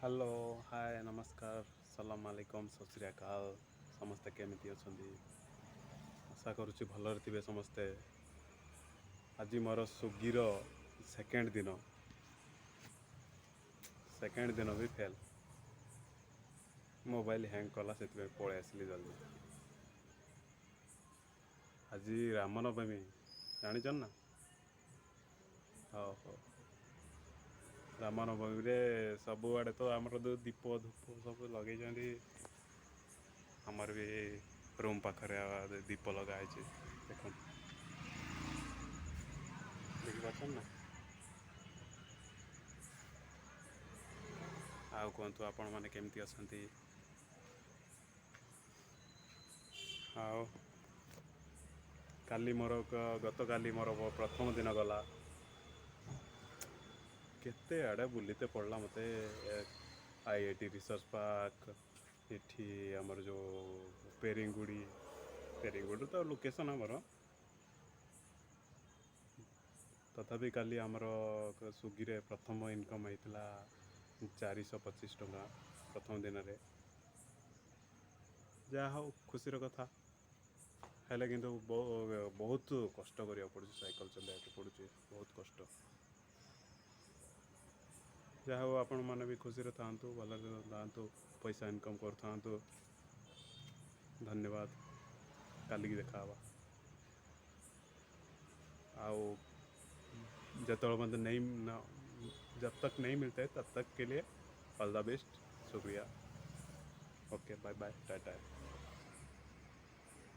Hello hi नमस्कार सलाम आलैकुम सत श्री अकाल समस्ते केमिति अछंती आशा करुच्ची भलरे थिबे समस्ते। आज मोर स्विगी सेकेंड दिन भी फेल मोबाइल हैंग कला से पलि आसली जल्दी। आज रामनवमी जान ना। हाँ हाँ रामनवमी रे सबुआड़े तो आमर दीप धूप सब लगे आमर भी रूम पाखरे दीप लगाई देख देखिपार ना। आउ कहतु आपण मैंने केमती अच्छा। आओ काली मोर गत काली मोर प्रथम दिन गला केते आड़े बुलीते पड़ला मते। आईआईटी रिसर्च पार्क इठी आमर जो पेरिंगुड़ी तो लोकेशन आमर तथापि काली आमर स्विगी रे प्रथम इनकम होता 425 टंका प्रथम दिन में। जहा हो खुशीर कथा हेले किंतु बहुत कष्ट करिया पड़ुछि साइकिल चलाइया पड़ुछि बहुत कष्ट। जहा हो आपण माने भी खुशी था भलरे था पैसा इनकम कर था। धन्यवाद काली की देखा आओ जब मतलब नहीं जब तक नहीं मिलते तब तक के लिए ऑल द बेस्ट शुक्रिया। Okay bye bye Tata.